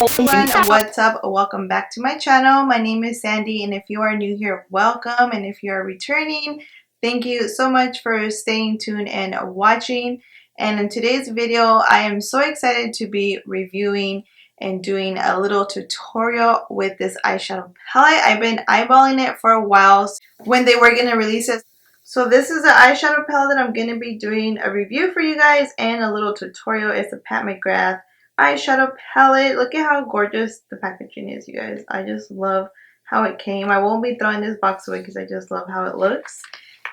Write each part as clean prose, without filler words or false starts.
Everyone, what's up? Welcome back to my channel. My name is Sandy, and if you are new here, welcome, and if you are returning, thank you so much for staying tuned and watching. And in today's video, I am so excited to be reviewing and doing a little tutorial with this eyeshadow palette. I've been eyeballing it for a while when they were going to release it. So this is the eyeshadow palette that I'm going to be doing a review for you guys and a little tutorial. It's a Pat McGrath eyeshadow palette. Look at how gorgeous the packaging is, you guys. I just love how it came. I won't be throwing this box away because I just love how it looks.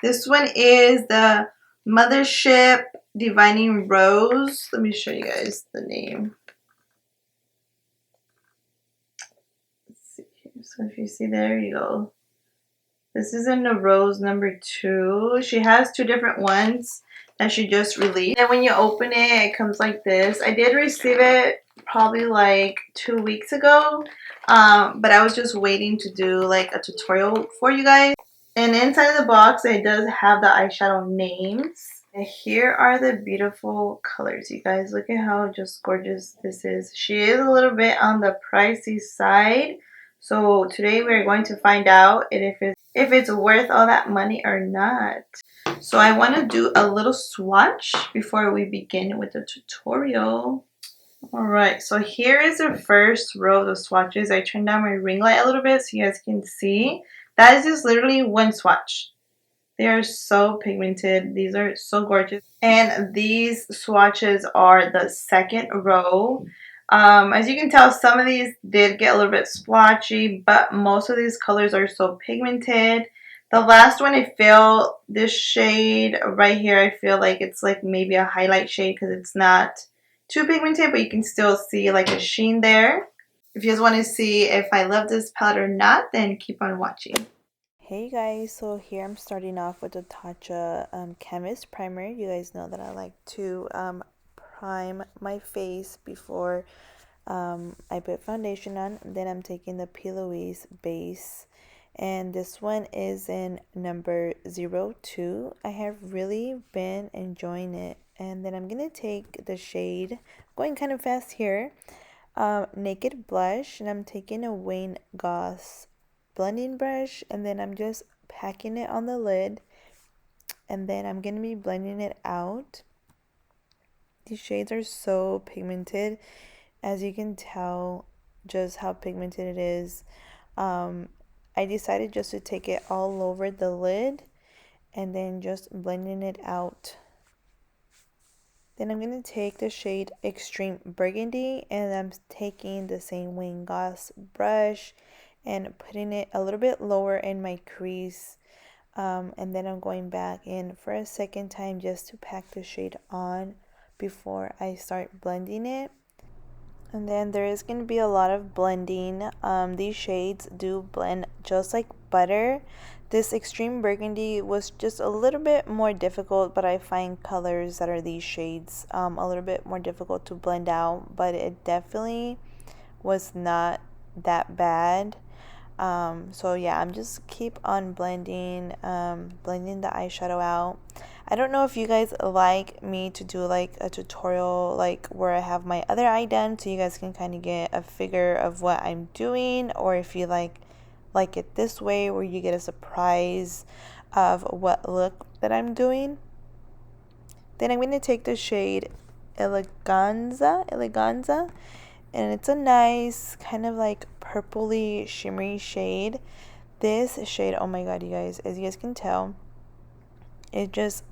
This one is the Mothership Divining Rose. Let me show you guys the name. Let's see here. So if you see, there you go. This is in the rose number 2. She has 2 different ones that she just released. And when you open it, it comes like this. I did receive it probably like 2 weeks ago, but I was just waiting to do like a tutorial for you guys. And inside the box, it does have the eyeshadow names. And here are the beautiful colors, you guys. Look at how just gorgeous this is. She is a little bit on the pricey side. So today we're going to find out if it's worth all that money or not. So I want to do a little swatch before we begin with the tutorial. Alright, so here is the first row of swatches. I turned down my ring light a little bit so you guys can see. That is just literally one swatch. They are so pigmented. These are so gorgeous. And these swatches are the second row. As you can tell, some of these did get a little bit splotchy, but most of these colors are so pigmented. The last one, I feel this shade right here, I feel like it's like maybe a highlight shade because it's not too pigmented, but you can still see like a sheen there. If you guys want to see if I love this palette or not, then keep on watching. Hey guys, so here I'm starting off with the Tatcha Canvas Primer. You guys know that I like to prime my face before I put foundation on. Then I'm taking the PLouise Base, and this one is in number 02. I have really been enjoying it. And then I'm going to take the shade, going kind of fast here, Naked Blush, and I'm taking a Wayne Goss blending brush, and then I'm just packing it on the lid, and then I'm going to be blending it out. These shades are so pigmented, as you can tell just how pigmented it is. I decided just to take it all over the lid and then just blending it out. Then I'm going to take the shade Extreme Burgundy, and I'm taking the same Wayne Goss brush and putting it a little bit lower in my crease, and then I'm going back in for a second time just to pack the shade on before I start blending it. And then there is going to be a lot of blending. These shades do blend just like butter. This Extreme Burgundy was just a little bit more difficult, but I find colors that are these shades a little bit more difficult to blend out, but it definitely was not that bad. So yeah, I'm just keep on blending the eyeshadow out. I don't know if you guys like me to do like a tutorial like where I have my other eye done so you guys can kind of get a figure of what I'm doing, or if you like it this way where you get a surprise of what look that I'm doing. Then I'm going to take the shade Eleganza, and it's a nice kind of like purpley shimmery shade. This shade, oh my god, you guys, as you guys can tell, it just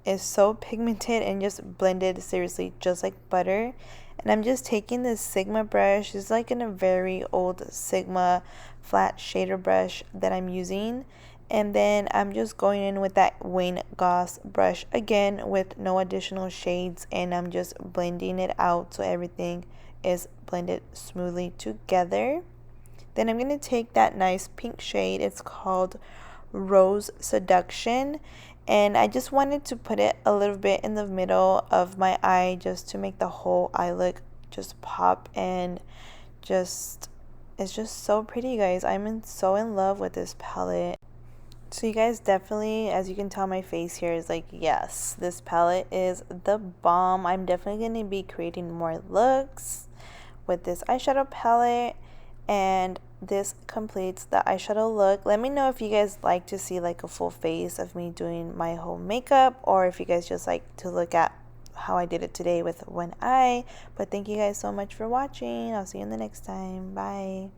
is so pigmented and just blended seriously just like butter. And I'm just taking this Sigma brush. It's like in a very old Sigma flat shader brush that I'm using, and then I'm just going in with that Wayne Goss brush again with no additional shades, and I'm just blending it out so everything is blended smoothly together. Then I'm going to take that nice pink shade. It's called Rose Seduction, and I just wanted to put it a little bit in the middle of my eye just to make the whole eye look just pop, and just it's just so pretty, you guys. I'm so in love with this palette. So you guys definitely, as you can tell, my face here is like, yes, this palette is the bomb. I'm definitely going to be creating more looks with this eyeshadow palette, and this completes the eyeshadow look. Let me know if you guys like to see like a full face of me doing my whole makeup, or if you guys just like to look at how I did it today with one eye. But thank you guys so much for watching. I'll see you in the next time. Bye.